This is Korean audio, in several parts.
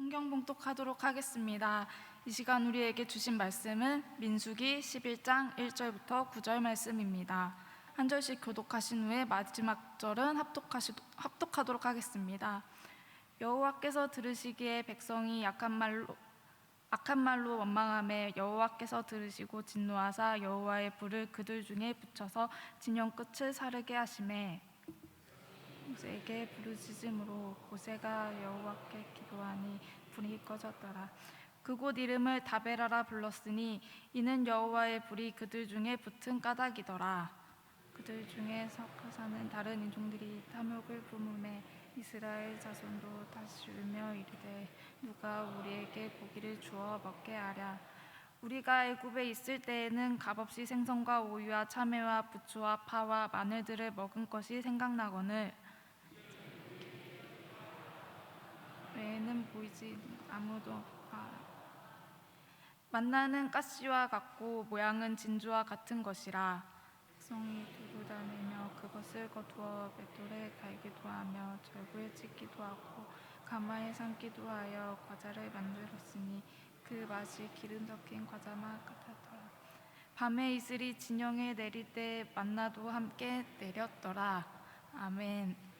성경 봉독하도록 하겠습니다. 이 시간 우리에게 주신 말씀은 민수기 11장 1절부터 9절 말씀입니다. 한 절씩 교독하신 후에 마지막 절은 합독하도록 하겠습니다. 여호와께서 들으시기에 백성이 악한 말로 원망하매 여호와께서 들으시고 진노하사 여호와의 불을 그들 중에 붙여서 진영 끝을 사르게 하시매 모세에게 부르짖음으로 모세가 여호와께 기도하니 불이 꺼졌더라. 그곳 이름을 다베라라 불렀으니 이는 여호와의 불이 그들 중에 붙은 까닭이더라. 그들 중에 섞여 사는 다른 인종들이 탐욕을 품음에 이스라엘 자손도 다시 울며 이르되 누가 우리에게 고기를 주어 먹게 하랴. 우리가 애굽에 있을 때에는 값없이 생선과 오이와 참외와 부추와 파와 마늘들을 먹은 것이 생각나거늘 외에는 보이지 아무도 만나는 가시와 같고 모양은 진주와 같은 것이라. 백성이 두루 다니며 그것을 거두어 맷돌에 갈기도 하며 절구에 찢기도 하고 가마에 삶기도 하여 과자를 만들었으니 그 맛이 기름 섞인 과자만 같았더라. 밤에 이슬이 진영에 내릴 때 만나도 함께 내렸더라. 아멘.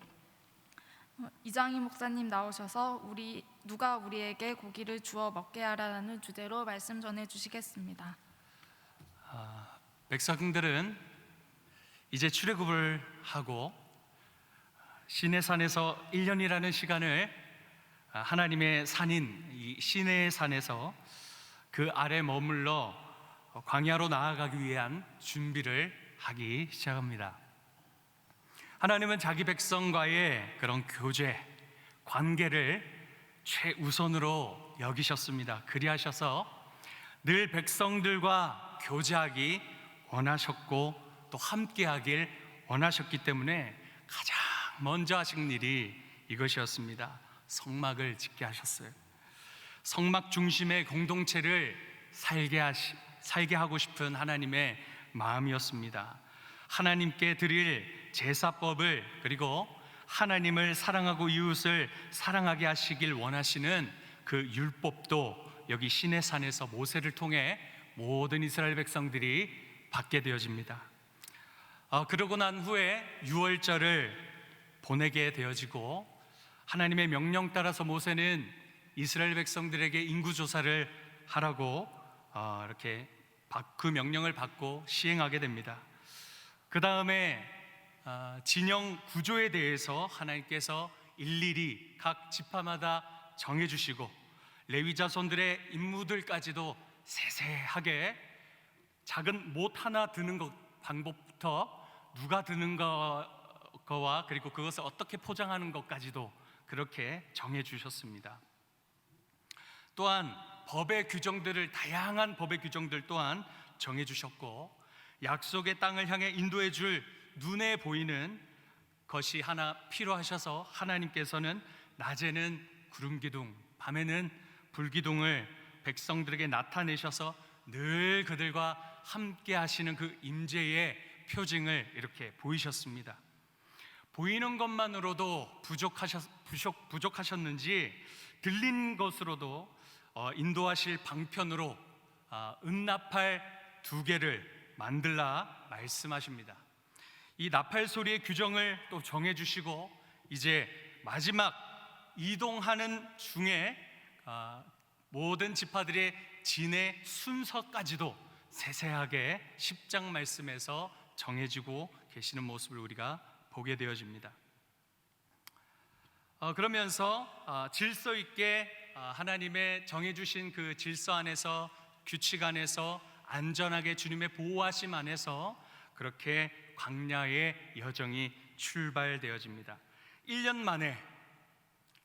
이장희 목사님 나오셔서 누가 우리에게 고기를 주어 먹게 하라는 주제로 말씀 전해 주시겠습니다. 백성들은 이제 출애굽을 하고 시내산에서 1년이라는 시간을 하나님의 산인 이 시내의 산에서 그 아래 머물러 광야로 나아가기 위한 준비를 하기 시작합니다. 하나님은 자기 백성과의 그런 교제, 관계를 최우선으로 여기셨습니다. 그리하셔서 늘 백성들과 교제하기 원하셨고 또 함께하길 원하셨기 때문에 가장 먼저 하신 일이 이것이었습니다. 성막을 짓게 하셨어요. 성막 중심의 공동체를 살게 하고 싶은 하나님의 마음이었습니다. 하나님께 드릴 제사법을 그리고 하나님을 사랑하고 이웃을 사랑하게 하시길 원하시는 그 율법도 여기 시내산에서 모세를 통해 모든 이스라엘 백성들이 받게 되어집니다. 그러고 난 후에 유월절을 보내게 되어지고 하나님의 명령 따라서 모세는 이스라엘 백성들에게 인구조사를 하라고 이렇게 그 명령을 받고 시행하게 됩니다. 그 다음에 진영 구조에 대해서 하나님께서 일일이 각 지파마다 정해주시고 레위 자손들의 임무들까지도 세세하게 작은 못 하나 드는 방법부터 누가 드는 거와 그리고 그것을 어떻게 포장하는 것까지도 그렇게 정해주셨습니다. 또한 다양한 법의 규정들 또한 정해주셨고 약속의 땅을 향해 인도해 줄 눈에 보이는 것이 하나 필요하셔서 하나님께서는 낮에는 구름기둥, 밤에는 불기둥을 백성들에게 나타내셔서 늘 그들과 함께 하시는 그 임재의 표징을 이렇게 보이셨습니다. 보이는 것만으로도 부족하셨는지 들린 것으로도 인도하실 방편으로 은나팔 2개를 만들라 말씀하십니다. 이 나팔 소리의 규정을 또 정해주시고 이제 마지막 이동하는 중에 모든 지파들의 진의 순서까지도 세세하게 10장 말씀에서 정해지고 계시는 모습을 우리가 보게 되어집니다. 그러면서 질서 있게 하나님의 정해주신 그 질서 안에서 규칙 안에서 안전하게 주님의 보호하심 안에서 그렇게 광야의 여정이 출발되어집니다. 1년 만에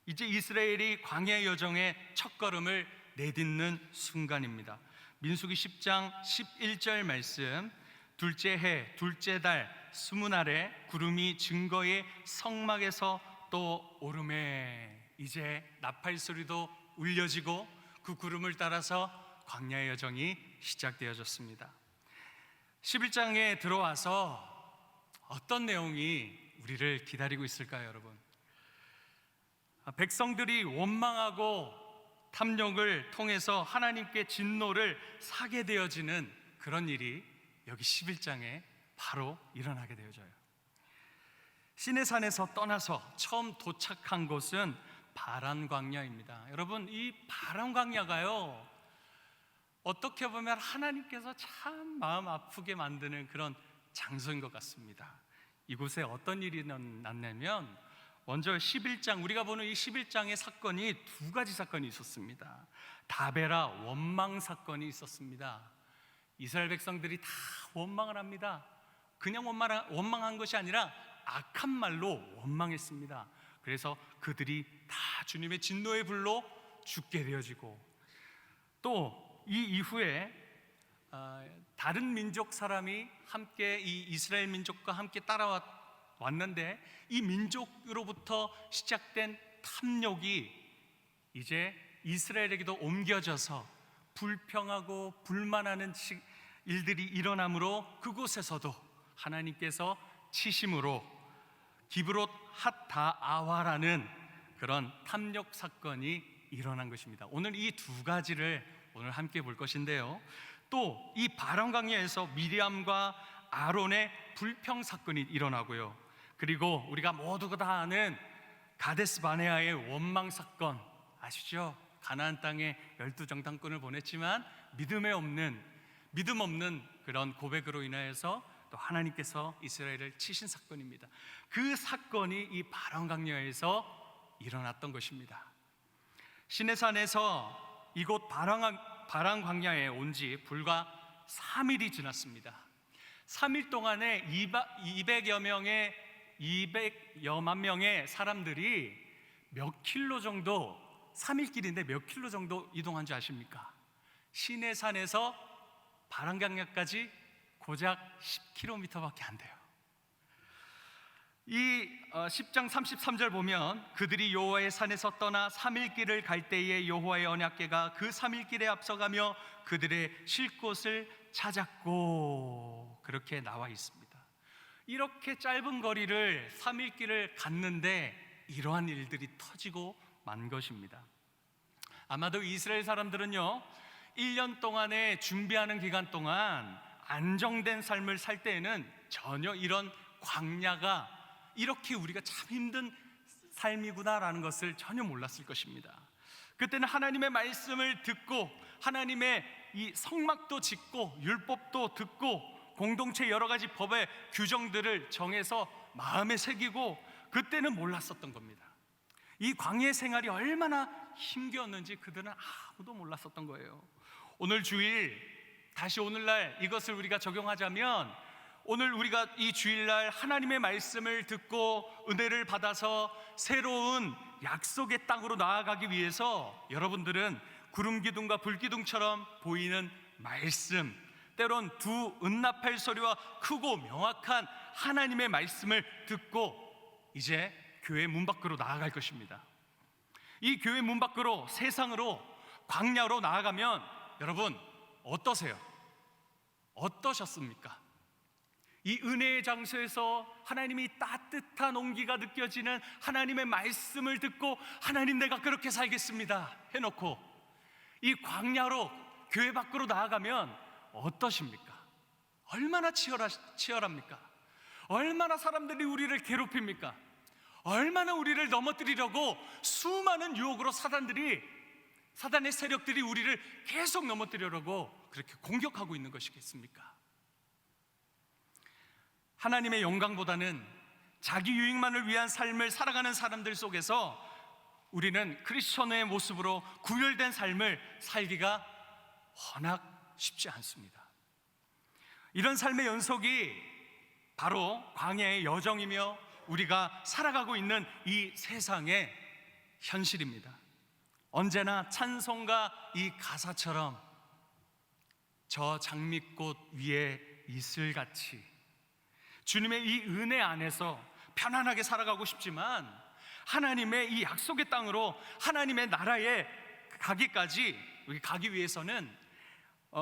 이제 이스라엘이 광야의 여정의 첫걸음을 내딛는 순간입니다. 민수기 10장 11절 말씀, 둘째 해 둘째 달 20날에 구름이 증거의 성막에서 또 오르매. 이제 나팔 소리도 울려지고 그 구름을 따라서 광야의 여정이 시작되어졌습니다. 11장에 들어와서 어떤 내용이 우리를 기다리고 있을까요, 여러분? 백성들이 원망하고 탐욕을 통해서 하나님께 진노를 사게 되어지는 그런 일이 여기 11장에 바로 일어나게 되어져요. 시내산에서 떠나서 처음 도착한 곳은 바란 광야입니다. 여러분, 이 바란 광야가요, 어떻게 보면 하나님께서 참 마음 아프게 만드는 그런 장소인 것 같습니다. 이곳에 어떤 일이 났냐면, 먼저 11장, 우리가 보는 이 11장의 사건이 두 가지 사건이 있었습니다. 다베라 원망 사건이 있었습니다. 이스라엘 백성들이 다 원망을 합니다. 그냥 원망한 것이 아니라 악한 말로 원망했습니다. 그래서 그들이 다 주님의 진노의 불로 죽게 되어지고, 또 이 이후에 다른 민족 사람이 함께 이 이스라엘 민족과 함께 따라왔는데, 이 민족으로부터 시작된 탐욕이 이제 이스라엘에게도 옮겨져서 불평하고 불만하는 일들이 일어나므로 그곳에서도 하나님께서 치심으로 기브롯 핫다아와라는 그런 탐욕 사건이 일어난 것입니다. 오늘 이 두 가지를 오늘 함께 볼 것인데요, 또 이 바람 광야에서 미리암과 아론의 불평 사건이 일어나고요, 그리고 우리가 모두가 다 아는 가데스 바네아의 원망 사건 아시죠? 가나안 땅에 12정탐꾼을 보냈지만 믿음 없는 그런 고백으로 인하여서 또 하나님께서 이스라엘을 치신 사건입니다. 그 사건이 이 바람 광야에서 일어났던 것입니다. 시내산에서 이곳 바람 광야에 온 지 불과 3일이 지났습니다. 3일 동안에 200여만 명의 사람들이 몇 킬로 정도, 3일 길인데 몇 킬로 정도 이동한 줄 아십니까? 시내산에서 바람 광야까지 고작 10km밖에 안 돼요. 이 10장 33절 보면, 그들이 여호와의 산에서 떠나 3일 길을 갈 때에 여호와의 언약궤가 그 3일 길에 앞서가며 그들의 쉴 곳을 찾았고, 그렇게 나와 있습니다. 이렇게 짧은 거리를 3일 길을 갔는데 이러한 일들이 터지고 만 것입니다. 아마도 이스라엘 사람들은요, 1년 동안에 준비하는 기간 동안 안정된 삶을 살 때에는 전혀 이런 광야가 이렇게 우리가 참 힘든 삶이구나라는 것을 전혀 몰랐을 것입니다. 그때는 하나님의 말씀을 듣고 하나님의 이 성막도 짓고 율법도 듣고 공동체 여러 가지 법의 규정들을 정해서 마음에 새기고, 그때는 몰랐었던 겁니다. 이 광야 생활이 얼마나 힘겼는지 그들은 아무도 몰랐었던 거예요. 오늘 주일, 다시 오늘날 이것을 우리가 적용하자면, 오늘 우리가 이 주일날 하나님의 말씀을 듣고 은혜를 받아서 새로운 약속의 땅으로 나아가기 위해서 여러분들은 구름기둥과 불기둥처럼 보이는 말씀, 때론 두 은나팔 소리와 크고 명확한 하나님의 말씀을 듣고 이제 교회 문 밖으로 나아갈 것입니다. 이 교회 문 밖으로, 세상으로, 광야로 나아가면 여러분 어떠세요? 어떠셨습니까? 이 은혜의 장소에서 하나님이 따뜻한 온기가 느껴지는 하나님의 말씀을 듣고, 하나님 내가 그렇게 살겠습니다 해놓고 이 광야로, 교회 밖으로 나아가면 어떠십니까? 얼마나 치열합니까? 얼마나 사람들이 우리를 괴롭힙니까? 얼마나 우리를 넘어뜨리려고 수많은 유혹으로 사단의 세력들이 우리를 계속 넘어뜨리려고 그렇게 공격하고 있는 것이겠습니까? 하나님의 영광보다는 자기 유익만을 위한 삶을 살아가는 사람들 속에서 우리는 크리스천의 모습으로 구별된 삶을 살기가 워낙 쉽지 않습니다. 이런 삶의 연속이 바로 광야의 여정이며 우리가 살아가고 있는 이 세상의 현실입니다. 언제나 찬송가 이 가사처럼 저 장미꽃 위에 이슬같이 주님의 이 은혜 안에서 편안하게 살아가고 싶지만, 하나님의 이 약속의 땅으로, 하나님의 나라에 가기 위해서는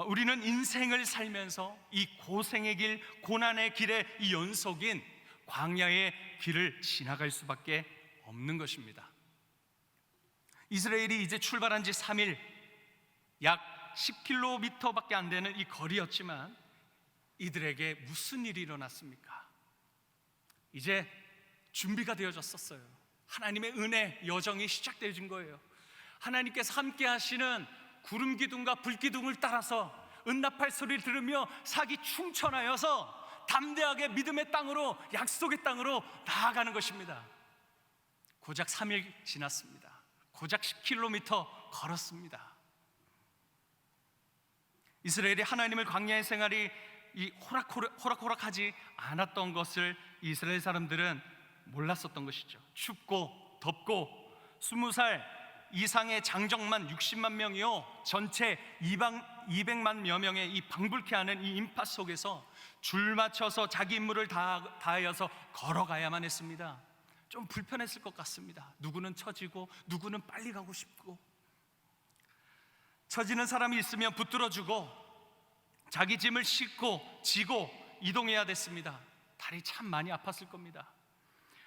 우리는 인생을 살면서 이 고생의 길, 고난의 길의 이 연속인 광야의 길을 지나갈 수밖에 없는 것입니다. 이스라엘이 이제 출발한 지 3일, 약 10km밖에 안 되는 이 거리였지만 이들에게 무슨 일이 일어났습니까? 이제 준비가 되어졌었어요. 하나님의 은혜 여정이 시작되어진 거예요. 하나님께서 함께 하시는 구름 기둥과 불 기둥을 따라서 은나팔 소리를 들으며 sak이 충천하여서 담대하게 믿음의 땅으로, 약속의 땅으로 나아가는 것입니다. 고작 3일 지났습니다. 고작 10km 걸었습니다. 이스라엘이 하나님의 광야의 생활이 호락호락하지 않았던 것을 이스라엘 사람들은 몰랐었던 것이죠. 춥고 덥고 20살 이상의 장정만 60만 명이요, 전체 200만여 명의 이 방불케 하는 이 인파 속에서 줄 맞춰서 자기 임무를 다하여서 걸어가야만 했습니다. 좀 불편했을 것 같습니다. 누구는 처지고 누구는 빨리 가고 싶고, 처지는 사람이 있으면 붙들어주고 자기 짐을 싣고 지고 이동해야 됐습니다. 다리 참 많이 아팠을 겁니다.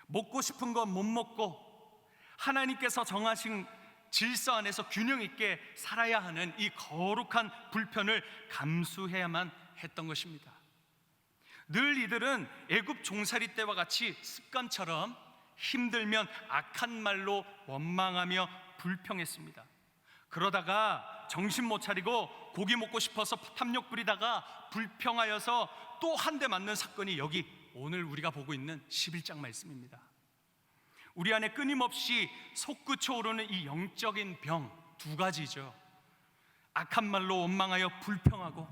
먹고 싶은 건 못 먹고 하나님께서 정하신 질서 안에서 균형 있게 살아야 하는 이 거룩한 불편을 감수해야만 했던 것입니다. 늘 이들은 애굽 종살이 때와 같이 습관처럼 힘들면 악한 말로 원망하며 불평했습니다. 그러다가 정신 못 차리고 고기 먹고 싶어서 탐욕 부리다가 불평하여서 또 한 대 맞는 사건이 여기 오늘 우리가 보고 있는 11장 말씀입니다. 우리 안에 끊임없이 솟구쳐 오르는 이 영적인 병 두 가지죠. 악한 말로 원망하여 불평하고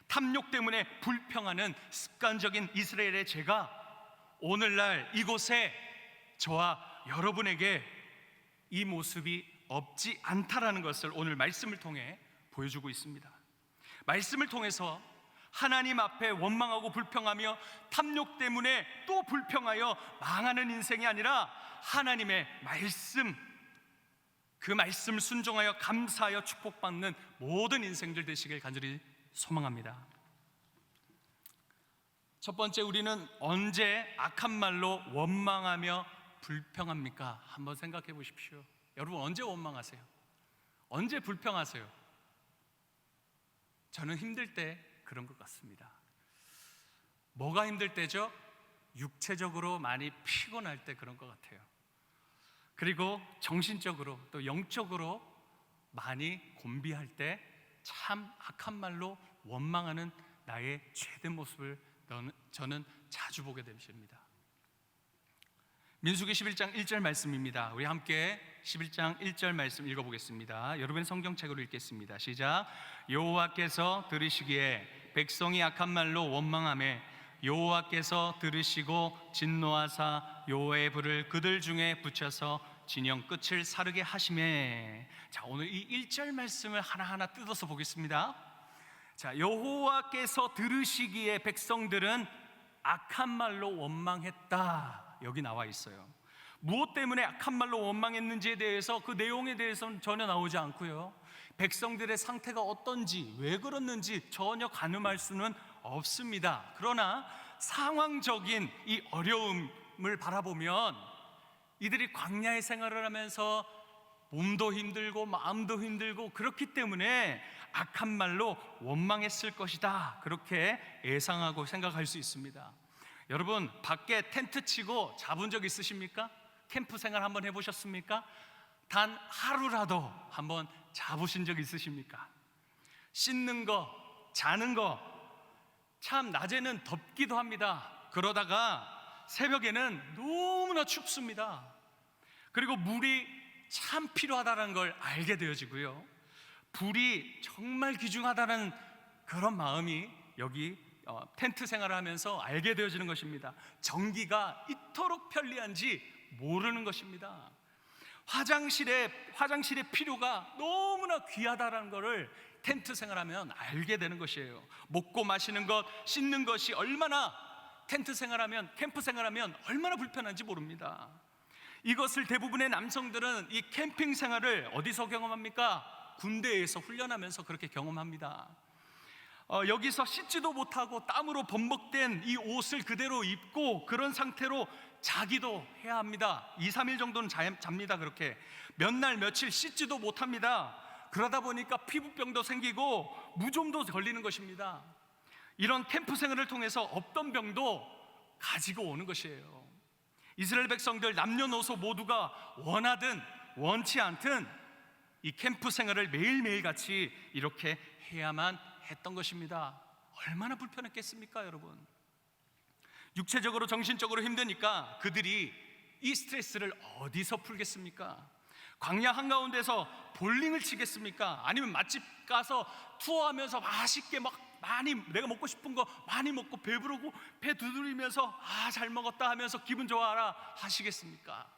탐욕 때문에 불평하는 습관적인 이스라엘의 죄가 오늘날 이곳에 저와 여러분에게 이 모습이 없지 않다라는 것을 오늘 말씀을 통해 보여주고 있습니다. 말씀을 통해서 하나님 앞에 원망하고 불평하며 탐욕 때문에 또 불평하여 망하는 인생이 아니라 하나님의 말씀, 그 말씀을 순종하여 감사하여 축복받는 모든 인생들 되시길 간절히 소망합니다. 첫 번째, 우리는 언제 악한 말로 원망하며 불평합니까? 한번 생각해 보십시오. 여러분, 언제 원망하세요? 언제 불평하세요? 저는 힘들 때 그런 것 같습니다. 뭐가 힘들 때죠? 육체적으로 많이 피곤할 때 그런 것 같아요. 그리고 정신적으로 또 영적으로 많이 곤비할 때 참 악한 말로 원망하는 나의 죄된 모습을 저는 자주 보게 됩니다. 민수기 11장 1절 말씀입니다. 우리 함께 11장 1절 말씀 읽어보겠습니다. 여러분 성경책으로 읽겠습니다. 시작. 여호와께서 들으시기에 백성이 악한 말로 원망하며 여호와께서 들으시고 진노하사 여호와의 불을 그들 중에 붙여서 진영 끝을 사르게 하시매. 자, 오늘 이 1절 말씀을 하나하나 뜯어서 보겠습니다. 자, 여호와께서 들으시기에 백성들은 악한 말로 원망했다. 여기 나와 있어요. 무엇 때문에 악한 말로 원망했는지에 대해서, 그 내용에 대해서는 전혀 나오지 않고요, 백성들의 상태가 어떤지, 왜 그랬는지 전혀 가늠할 수는 없습니다. 그러나 상황적인 이 어려움을 바라보면 이들이 광야의 생활을 하면서 몸도 힘들고 마음도 힘들고 그렇기 때문에 악한 말로 원망했을 것이다, 그렇게 예상하고 생각할 수 있습니다. 여러분, 밖에 텐트 치고 자본 적 있으십니까? 캠프 생활 한번 해보셨습니까? 단 하루라도 한번 자보신 적 있으십니까? 씻는 거, 자는 거, 참 낮에는 덥기도 합니다. 그러다가 새벽에는 너무나 춥습니다. 그리고 물이 참 필요하다는 걸 알게 되어지고요, 불이 정말 귀중하다는 그런 마음이 여기 텐트 생활을 하면서 알게 되어지는 것입니다. 전기가 이토록 편리한지 모르는 것입니다. 화장실의 필요가 너무나 귀하다는 것을 텐트 생활하면 알게 되는 것이에요. 먹고 마시는 것, 씻는 것이 얼마나 텐트 생활하면, 캠프 생활하면 얼마나 불편한지 모릅니다. 이것을 대부분의 남성들은 이 캠핑 생활을 어디서 경험합니까? 군대에서 훈련하면서 그렇게 경험합니다. 여기서 씻지도 못하고 땀으로 범벅된 이 옷을 그대로 입고 그런 상태로 자기도 해야 합니다. 2, 3일 정도는 잡니다. 그렇게 몇 날 며칠 씻지도 못합니다. 그러다 보니까 피부병도 생기고 무좀도 걸리는 것입니다. 이런 캠프 생활을 통해서 없던 병도 가지고 오는 것이에요. 이스라엘 백성들 남녀노소 모두가 원하든 원치 않든 이 캠프 생활을 매일매일 같이 이렇게 해야만 했던 것입니다. 얼마나 불편했겠습니까, 여러분? 육체적으로 정신적으로 힘드니까 그들이 이 스트레스를 어디서 풀겠습니까? 광야 한가운데서 볼링을 치겠습니까? 아니면 맛집 가서 투어하면서 맛있게 막 많이 내가 먹고 싶은 거 많이 먹고 배부르고 배 두드리면서 잘 먹었다 하면서 기분 좋아하라 하시겠습니까?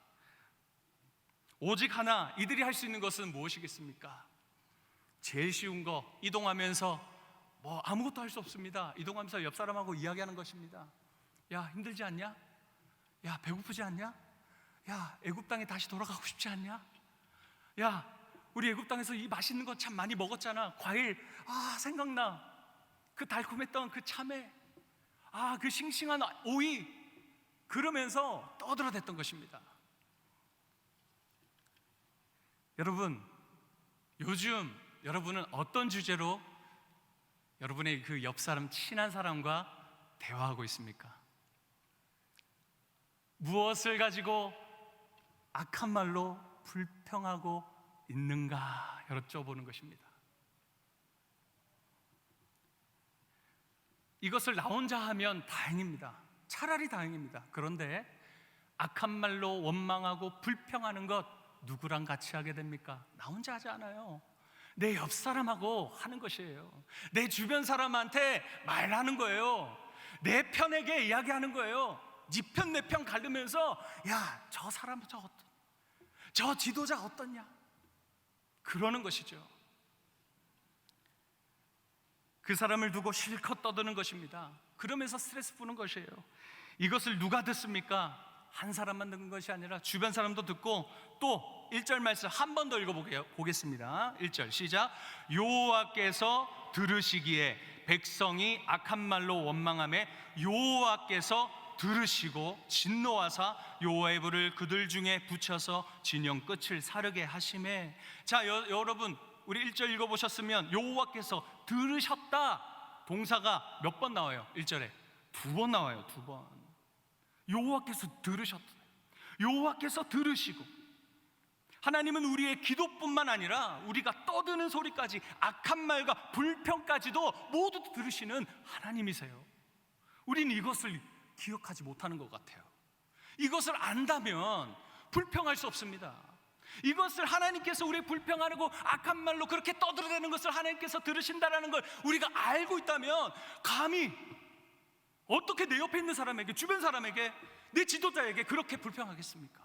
오직 하나, 이들이 할 수 있는 것은 무엇이겠습니까? 제일 쉬운 거, 이동하면서 뭐 아무것도 할 수 없습니다. 이동하면서 옆 사람하고 이야기하는 것입니다. 야, 힘들지 않냐? 야, 배고프지 않냐? 야, 애굽 땅에 다시 돌아가고 싶지 않냐? 야, 우리 애굽 땅에서 이 맛있는 거 참 많이 먹었잖아. 과일, 생각나. 그 달콤했던 그 참외, 그 싱싱한 오이. 그러면서 떠들어댔던 것입니다. 여러분, 요즘 여러분은 어떤 주제로 여러분의 그 옆 사람, 친한 사람과 대화하고 있습니까? 무엇을 가지고 악한 말로 불평하고 있는가 여쭤보는 것입니다. 이것을 나 혼자 하면 다행입니다. 차라리 다행입니다. 그런데 악한 말로 원망하고 불평하는 것 누구랑 같이 하게 됩니까? 나 혼자 하지 않아요. 내 옆 사람하고 하는 것이에요. 내 주변 사람한테 말하는 거예요. 내 편에게 이야기하는 거예요. 네 편 내 편 가르면서 야, 저 사람 저 지도자 어떻냐? 그러는 것이죠. 그 사람을 두고 실컷 떠드는 것입니다. 그러면서 스트레스 푸는 것이에요. 이것을 누가 듣습니까? 한 사람만 듣는 것이 아니라 주변 사람도 듣고, 또 1절 말씀 한 번 더 읽어보겠습니다. 1절 시작. 여호와께서 들으시기에 백성이 악한 말로 원망하며 여호와께서 들으시고 진노하사 여호와의 불을 그들 중에 붙여서 진영 끝을 사르게 하시매. 자, 여러분, 우리 1절 읽어보셨으면 여호와께서 들으셨다 동사가 몇 번 나와요? 1절에 2번 나와요. 2번. 여호와께서 들으셨다. 여호와께서 들으시고, 하나님은 우리의 기도뿐만 아니라 우리가 떠드는 소리까지, 악한 말과 불평까지도 모두 들으시는 하나님이세요. 우리는 이것을 기억하지 못하는 것 같아요. 이것을 안다면 불평할 수 없습니다. 이것을 하나님께서 우리 불평하고 악한 말로 그렇게 떠들어대는 것을 하나님께서 들으신다라는 걸 우리가 알고 있다면 감히 어떻게 내 옆에 있는 사람에게, 주변 사람에게, 내 지도자에게 그렇게 불평하겠습니까?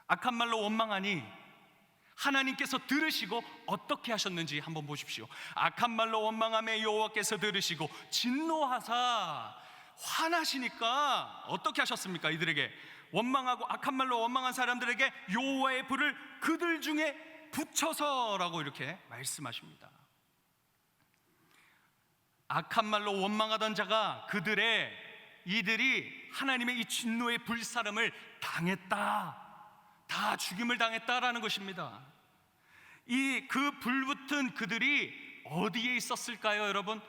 악한 말로 원망하니 하나님께서 들으시고 어떻게 하셨는지 한번 보십시오. 악한 말로 원망하며 여호와께서 들으시고 진노하사, 화나시니까 어떻게 하셨습니까? 이들에게 원망하고 악한 말로 원망한 사람들에게 여호와의 불을 그들 중에 붙여서라고 이렇게 말씀하십니다. 악한 말로 원망하던 자가 이들이 하나님의 이 진노의 불사름을 당했다, 다 죽임을 당했다라는 것입니다. 그 불붙은 그들이 어디에 있었을까요, 여러분?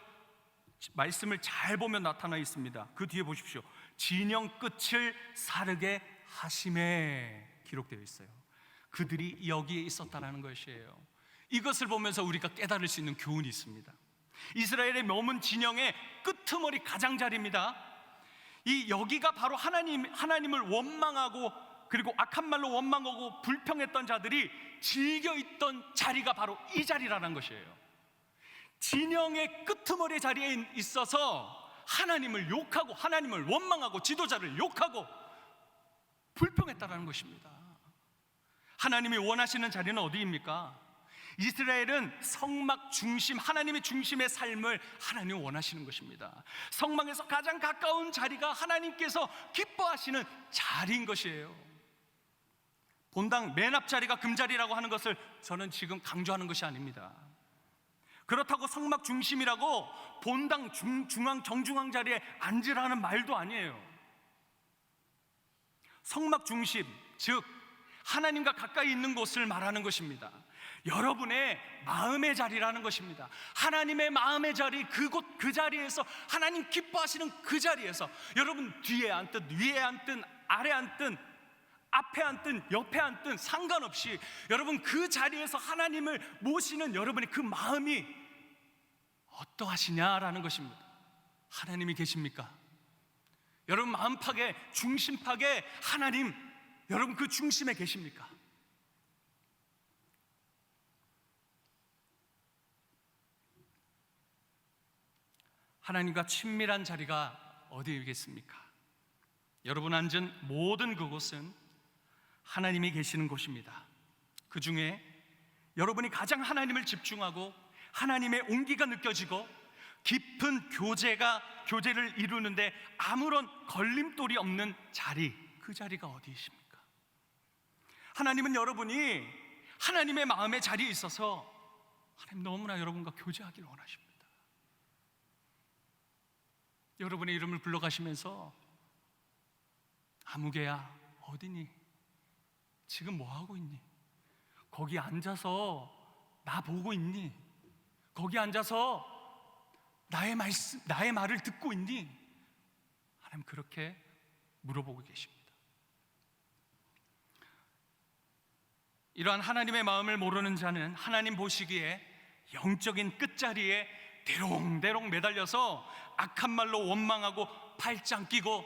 말씀을 잘 보면 나타나 있습니다. 그 뒤에 보십시오. 진영 끝을 사르게 하심에 기록되어 있어요. 그들이 여기에 있었다라는 것이에요. 이것을 보면서 우리가 깨달을 수 있는 교훈이 있습니다. 이스라엘의 머문 진영의 끄트머리 가장자리입니다. 여기가 바로 하나님을 원망하고, 그리고 악한 말로 원망하고 불평했던 자들이 즐겨 있던 자리가 바로 이 자리라는 것이에요. 진영의 끄트머리 자리에 있어서 하나님을 욕하고, 하나님을 원망하고, 지도자를 욕하고 불평했다라는 것입니다. 하나님이 원하시는 자리는 어디입니까? 이스라엘은 성막 중심, 하나님의 중심의 삶을 하나님이 원하시는 것입니다. 성막에서 가장 가까운 자리가 하나님께서 기뻐하시는 자리인 것이에요. 본당 맨 앞자리가 금자리라고 하는 것을 저는 지금 강조하는 것이 아닙니다. 그렇다고 성막 중심이라고 본당 중앙 정중앙 자리에 앉으라는 말도 아니에요. 성막 중심, 즉 하나님과 가까이 있는 곳을 말하는 것입니다. 여러분의 마음의 자리라는 것입니다. 하나님의 마음의 자리, 그곳 그 자리에서 하나님 기뻐하시는 그 자리에서 여러분 뒤에 앉든 위에 앉든 아래 앉든 앞에 앉든 옆에 앉든 상관없이 여러분 그 자리에서 하나님을 모시는 여러분의 그 마음이 어떠하시냐라는 것입니다. 하나님이 계십니까? 여러분 마음팍에 중심팍에 하나님, 여러분 그 중심에 계십니까? 하나님과 친밀한 자리가 어디이겠습니까? 여러분 앉은 모든 그곳은 하나님이 계시는 곳입니다. 그 중에 여러분이 가장 하나님을 집중하고 하나님의 온기가 느껴지고 깊은 교제를 이루는데 아무런 걸림돌이 없는 자리, 그 자리가 어디이십니까? 하나님은 여러분이 하나님의 마음의 자리에 있어서 하나님 너무나 여러분과 교제하기를 원하십니다. 여러분의 이름을 불러가시면서 아무개야 어디니? 지금 뭐하고 있니? 거기 앉아서 나 보고 있니? 거기 앉아서 나의 말을 듣고 있니? 하나님 그렇게 물어보고 계십니다. 이러한 하나님의 마음을 모르는 자는 하나님 보시기에 영적인 끝자리에 대롱대롱 매달려서 악한 말로 원망하고 팔짱 끼고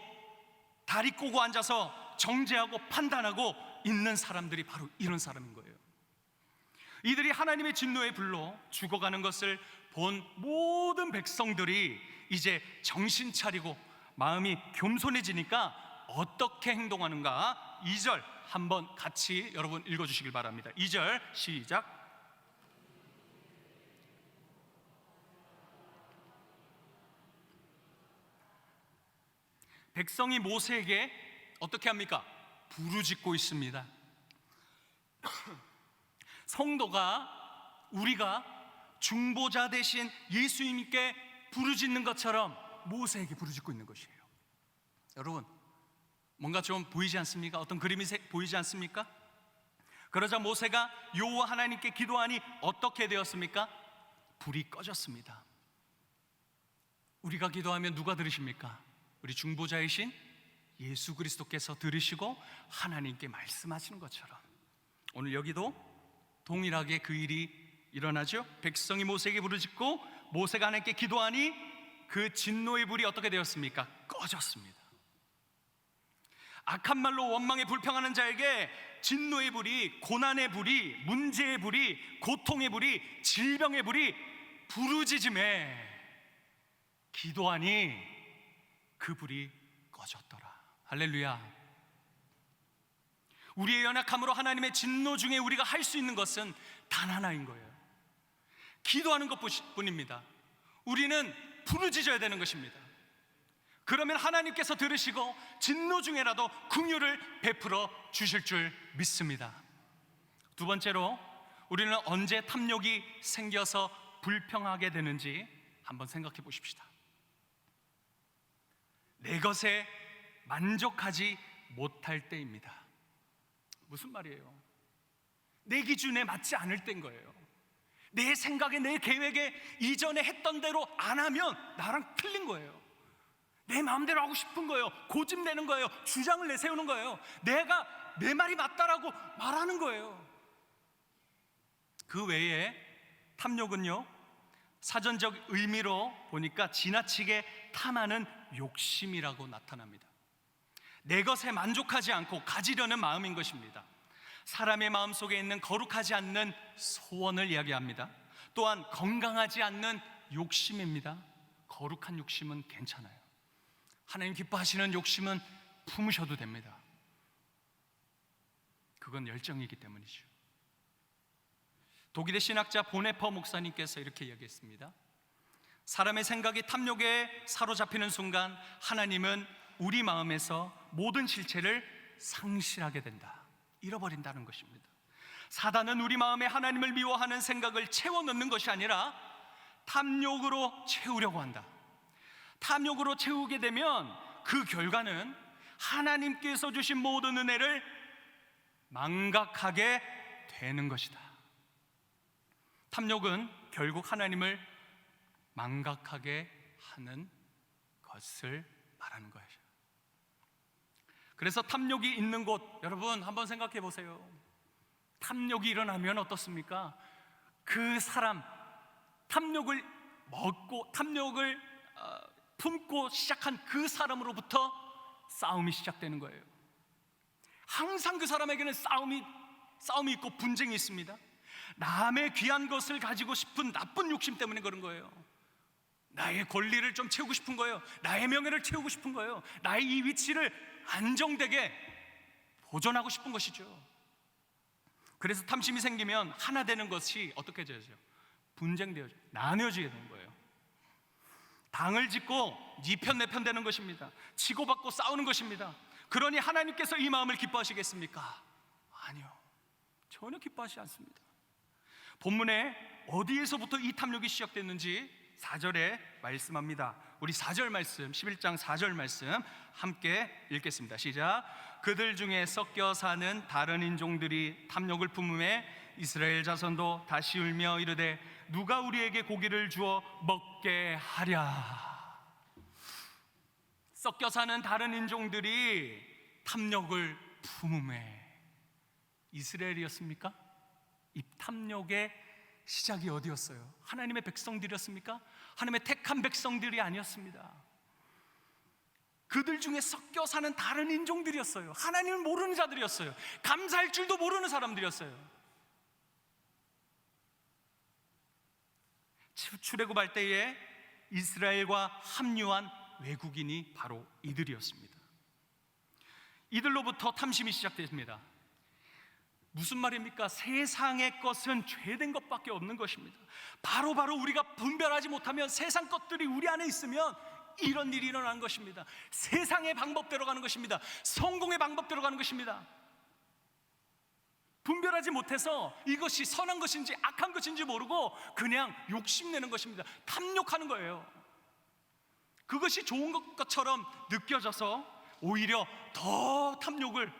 다리 꼬고 앉아서 정죄하고 판단하고 있는 사람들이 바로 이런 사람인 거예요. 이들이 하나님의 진노의 불로 죽어가는 것을 본 모든 백성들이 이제 정신 차리고 마음이 겸손해지니까 어떻게 행동하는가? 2절 한번 같이 여러분 읽어주시길 바랍니다. 2절 시작. 백성이 모세에게 어떻게 합니까? 부르짖고 있습니다. 성도가, 우리가 중보자 대신 예수님께 부르짖는 것처럼 모세에게 부르짖고 있는 것이에요. 여러분 뭔가 좀 보이지 않습니까? 어떤 그림이 보이지 않습니까? 그러자 모세가 여호와 하나님께 기도하니 어떻게 되었습니까? 불이 꺼졌습니다. 우리가 기도하면 누가 들으십니까? 우리 중보자이신 예수 그리스도께서 들으시고 하나님께 말씀하시는 것처럼 오늘 여기도 동일하게 그 일이 일어나죠. 백성이 모세에게 부르짖고 모세가 하나님께 기도하니 그 진노의 불이 어떻게 되었습니까? 꺼졌습니다. 악한 말로 원망에 불평하는 자에게 진노의 불이, 고난의 불이, 문제의 불이, 고통의 불이, 질병의 불이 부르짖음에 기도하니 그 불이 꺼졌더라. 할렐루야. 우리의 연약함으로 하나님의 진노 중에 우리가 할 수 있는 것은 단 하나인 거예요. 기도하는 것뿐입니다. 우리는 부르짖어야 되는 것입니다. 그러면 하나님께서 들으시고 진노 중에라도 긍휼을 베풀어 주실 줄 믿습니다. 두 번째로 우리는 언제 탐욕이 생겨서 불평하게 되는지 한번 생각해 보십시다. 내 것에 만족하지 못할 때입니다. 무슨 말이에요? 내 기준에 맞지 않을 때인 거예요. 내 생각에, 내 계획에 이전에 했던 대로 안 하면 나랑 틀린 거예요. 내 마음대로 하고 싶은 거예요. 고집내는 거예요. 주장을 내세우는 거예요. 내가 내 말이 맞다라고 말하는 거예요. 그 외에 탐욕은요, 사전적 의미로 보니까 지나치게 탐하는 욕심이라고 나타납니다. 내 것에 만족하지 않고 가지려는 마음인 것입니다. 사람의 마음속에 있는 거룩하지 않는 소원을 이야기합니다. 또한 건강하지 않는 욕심입니다. 거룩한 욕심은 괜찮아요. 하나님 기뻐하시는 욕심은 품으셔도 됩니다. 그건 열정이기 때문이죠. 독일의 신학자 보네퍼 목사님께서 이렇게 이야기했습니다. 사람의 생각이 탐욕에 사로잡히는 순간 하나님은 우리 마음에서 모든 실체를 상실하게 된다, 잃어버린다는 것입니다. 사단은 우리 마음에 하나님을 미워하는 생각을 채워 넣는 것이 아니라 탐욕으로 채우려고 한다. 탐욕으로 채우게 되면 그 결과는 하나님께서 주신 모든 은혜를 망각하게 되는 것이다. 탐욕은 결국 하나님을 망각하게 하는 것을 말하는 거예요. 그래서 탐욕이 있는 곳, 여러분 한번 생각해 보세요. 탐욕이 일어나면 어떻습니까? 그 사람, 탐욕을 먹고 탐욕을 품고 시작한 그 사람으로부터 싸움이 시작되는 거예요. 항상 그 사람에게는 싸움이 있고 분쟁이 있습니다. 남의 귀한 것을 가지고 싶은 나쁜 욕심 때문에 그런 거예요. 나의 권리를 좀 채우고 싶은 거예요. 나의 명예를 채우고 싶은 거예요. 나의 이 위치를 안정되게 보존하고 싶은 것이죠. 그래서 탐심이 생기면 하나 되는 것이 어떻게 되죠? 분쟁되어져 나뉘어지게 되는 거예요. 당을 짓고 네 편 내 편 되는 것입니다. 치고받고 싸우는 것입니다. 그러니 하나님께서 이 마음을 기뻐하시겠습니까? 아니요, 전혀 기뻐하시지 않습니다. 본문에 어디에서부터 이 탐욕이 시작됐는지 4절에 말씀합니다. 우리 4절 말씀, 11장 4절 말씀 함께 읽겠습니다. 시작. 그들 중에 섞여 사는 다른 인종들이 탐욕을 품음에 이스라엘 자손도 다시 울며 이르되 누가 우리에게 고기를 주어 먹게 하랴. 섞여 사는 다른 인종들이 탐욕을 품음에, 이스라엘이었습니까? 이 탐욕의 시작이 어디였어요? 하나님의 백성들이었습니까? 하나님의 택한 백성들이 아니었습니다. 그들 중에 섞여 사는 다른 인종들이었어요. 하나님을 모르는 자들이었어요. 감사할 줄도 모르는 사람들이었어요. 출애굽할 때에 이스라엘과 합류한 외국인이 바로 이들이었습니다. 이들로부터 탐심이 시작됐습니다. 무슨 말입니까? 세상의 것은 죄된 것밖에 없는 것입니다. 바로 우리가 분별하지 못하면 세상 것들이 우리 안에 있으면 이런 일이 일어나는 것입니다. 세상의 방법대로 가는 것입니다. 성공의 방법대로 가는 것입니다. 분별하지 못해서 이것이 선한 것인지 악한 것인지 모르고 그냥 욕심내는 것입니다. 탐욕하는 거예요. 그것이 좋은 것처럼 느껴져서 오히려 더 탐욕은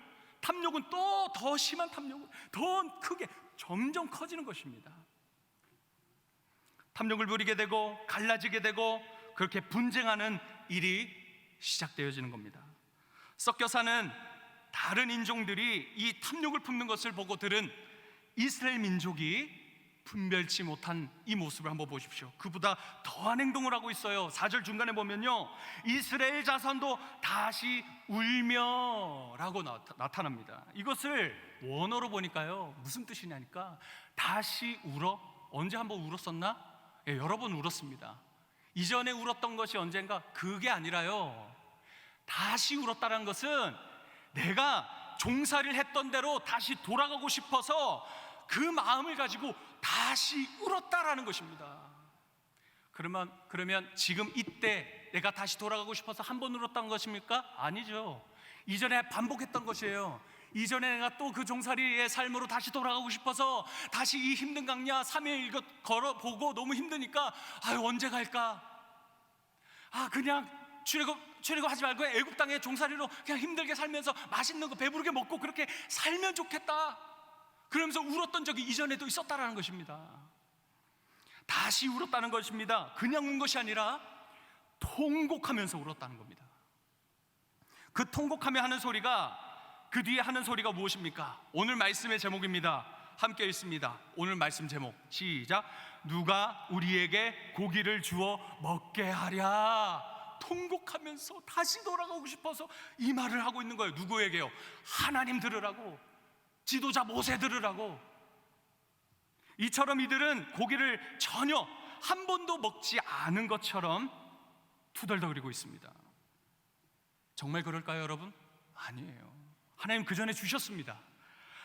또 더 심한 탐욕을 더 크게 점점 커지는 것입니다. 탐욕을 부리게 되고 갈라지게 되고 그렇게 분쟁하는 일이 시작되어지는 겁니다. 섞여 사는 다른 인종들이 이 탐욕을 품는 것을 보고 들은 이스라엘 민족이 분별치 못한 이 모습을 한번 보십시오. 그보다 더한 행동을 하고 있어요. 4절 중간에 보면요, 이스라엘 자손도 다시 울며 라고 나타납니다. 이것을 원어로 보니까요 무슨 뜻이냐니까 다시 울어? 언제 한번 울었었나? 예, 여러 번 울었습니다. 이전에 울었던 것이 언젠가 그게 아니라요, 다시 울었다는 것은 내가 종살이를 했던 대로 다시 돌아가고 싶어서 그 마음을 가지고 다시 울었다라는 것입니다. 그러면 지금 이때 내가 다시 돌아가고 싶어서 한 번 울었다는 것입니까? 아니죠. 이전에 반복했던 것이에요. 이전에 내가 또 그 종살이의 삶으로 다시 돌아가고 싶어서 다시 이 힘든 강야 3일 이것 걸어보고 너무 힘드니까 언제 갈까? 그냥 출애굽하지 말고 애굽 땅에 종살이로 그냥 힘들게 살면서 맛있는 거 배부르게 먹고 그렇게 살면 좋겠다, 그러면서 울었던 적이 이전에도 있었다라는 것입니다. 다시 울었다는 것입니다. 그냥 운 것이 아니라 통곡하면서 울었다는 겁니다. 그 통곡하며 하는 소리가, 그 뒤에 하는 소리가 무엇입니까? 오늘 말씀의 제목입니다. 함께 읽습니다. 오늘 말씀 제목 시작. 누가 우리에게 고기를 주어 먹게 하랴. 통곡하면서 다시 돌아가고 싶어서 이 말을 하고 있는 거예요. 누구에게요? 하나님 들으라고, 지도자 모세 들으라고. 이처럼 이들은 고기를 전혀 한 번도 먹지 않은 것처럼 투덜거리고 있습니다. 정말 그럴까요, 여러분? 아니에요. 하나님 그 전에 주셨습니다.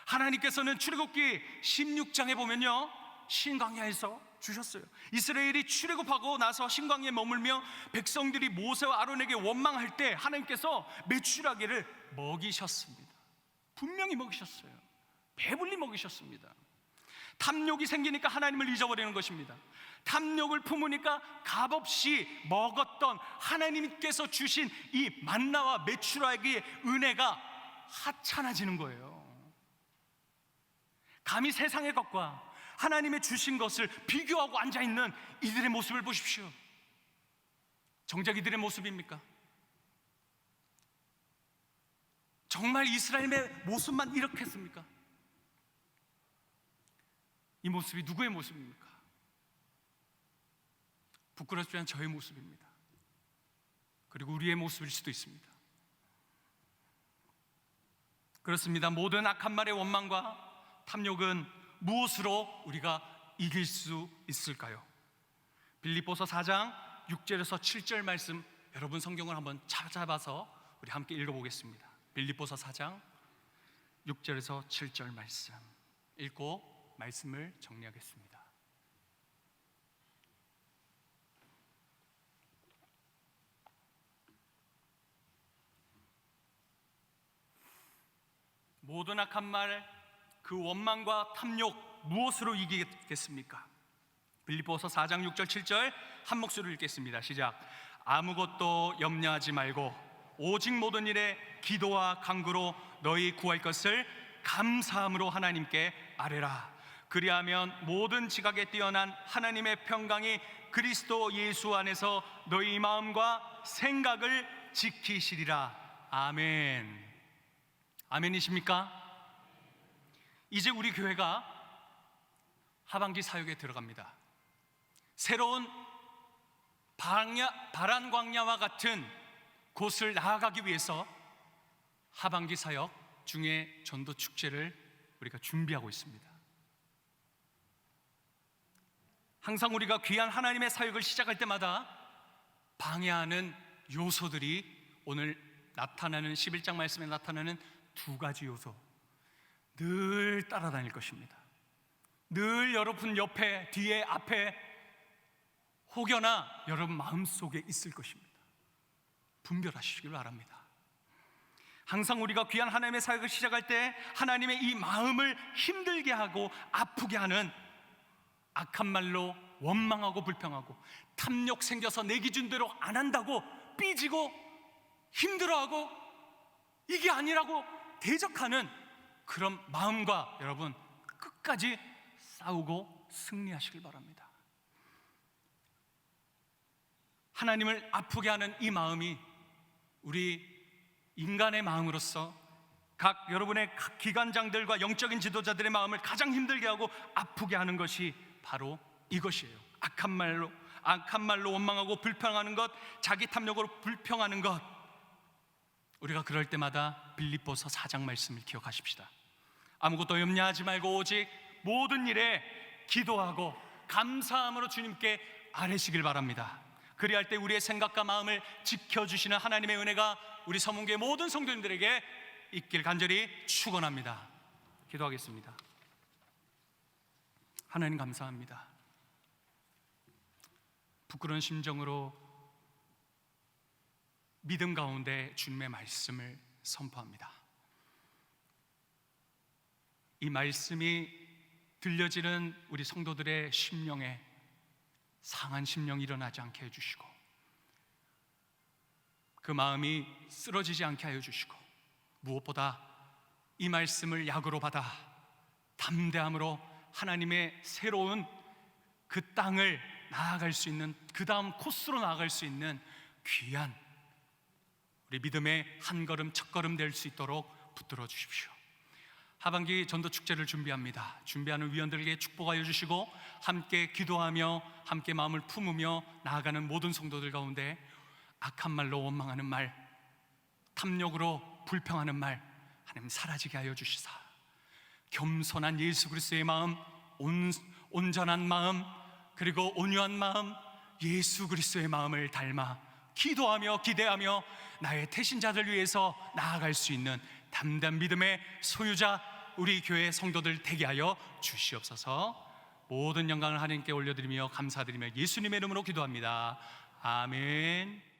하나님께서는 출애굽기 16장에 보면요, 신광야에서 주셨어요. 이스라엘이 출애굽하고 나서 신광야에 머물며 백성들이 모세와 아론에게 원망할 때 하나님께서 메추라기를 먹이셨습니다. 분명히 먹이셨어요. 배불리 먹이셨습니다. 탐욕이 생기니까 하나님을 잊어버리는 것입니다. 탐욕을 품으니까 값없이 먹었던 하나님께서 주신 이 만나와 메추라기의 은혜가 하찮아지는 거예요. 감히 세상의 것과 하나님의 주신 것을 비교하고 앉아있는 이들의 모습을 보십시오. 정작 이들의 모습입니까? 정말 이스라엘의 모습만 이렇겠습니까? 이 모습이 누구의 모습입니까? 부끄럽지만 저의 모습입니다. 그리고 우리의 모습일 수도 있습니다. 그렇습니다. 모든 악한 말의 원망과 탐욕은 무엇으로 우리가 이길 수 있을까요? 빌립보서 4장 6절에서 7절 말씀, 여러분 성경을 한번 찾아봐서 우리 함께 읽어보겠습니다. 빌립보서 4장 6절에서 7절 말씀 읽고 말씀을 정리하겠습니다. 모든 악한 말, 그 원망과 탐욕 무엇으로 이기겠습니까? 빌립보서 4장 6절 7절 한 목소리로 읽겠습니다. 시작. 아무것도 염려하지 말고 오직 모든 일에 기도와 간구로 너희 구할 것을 감사함으로 하나님께 아뢰라. 그리하면 모든 지각에 뛰어난 하나님의 평강이 그리스도 예수 안에서 너희 마음과 생각을 지키시리라. 아멘. 아멘이십니까? 이제 우리 교회가 하반기 사역에 들어갑니다. 새로운 바란 광야와 같은 곳을 나아가기 위해서 하반기 사역 중에 전도 축제를 우리가 준비하고 있습니다. 항상 우리가 귀한 하나님의 사역을 시작할 때마다 방해하는 요소들이 오늘 나타나는 11장 말씀에 나타나는 두 가지 요소, 늘 따라다닐 것입니다. 늘 여러분 옆에, 뒤에, 앞에, 혹여나 여러분 마음속에 있을 것입니다. 분별하시길 바랍니다. 항상 우리가 귀한 하나님의 사역을 시작할 때 하나님의 이 마음을 힘들게 하고 아프게 하는 악한 말로 원망하고 불평하고 탐욕 생겨서 내 기준대로 안 한다고 삐지고 힘들어하고 이게 아니라고 대적하는 그런 마음과 여러분 끝까지 싸우고 승리하시길 바랍니다. 하나님을 아프게 하는 이 마음이 우리 인간의 마음으로서 각 여러분의 각 기관장들과 영적인 지도자들의 마음을 가장 힘들게 하고 아프게 하는 것이 바로 이것이에요. 악한 말로 원망하고 불평하는 것, 자기 탐욕으로 불평하는 것. 우리가 그럴 때마다 빌립보서 4장 말씀을 기억하십시다. 아무것도 염려하지 말고 오직 모든 일에 기도하고 감사함으로 주님께 아뢰시길 바랍니다. 그리할 때 우리의 생각과 마음을 지켜주시는 하나님의 은혜가 우리 서문교회 모든 성도님들에게 있길 간절히 축원합니다. 기도하겠습니다. 하나님 감사합니다. 부끄러운 심정으로 믿음 가운데 주님의 말씀을 선포합니다. 이 말씀이 들려지는 우리 성도들의 심령에 상한 심령이 일어나지 않게 해주시고 그 마음이 쓰러지지 않게 하여 주시고 무엇보다 이 말씀을 약으로 받아 담대함으로 하나님의 새로운 그 땅을 나아갈 수 있는 그 다음 코스로 나아갈 수 있는 귀한 우리 믿음의 한 걸음 첫 걸음 될 수 있도록 붙들어 주십시오. 하반기 전도 축제를 준비합니다. 준비하는 위원들에게 축복하여 주시고 함께 기도하며 함께 마음을 품으며 나아가는 모든 성도들 가운데 악한 말로 원망하는 말, 탐욕으로 불평하는 말 하나님 사라지게 하여 주시사 겸손한 예수 그리스도의 마음, 온전한 마음, 그리고 온유한 마음, 예수 그리스도의 마음을 닮아 기도하며 기대하며 나의 태신자들 위해서 나아갈 수 있는 담대한 믿음의 소유자 우리 교회 성도들 되게 하여 주시옵소서. 모든 영광을 하나님께 올려드리며 감사드리며 예수님의 이름으로 기도합니다. 아멘.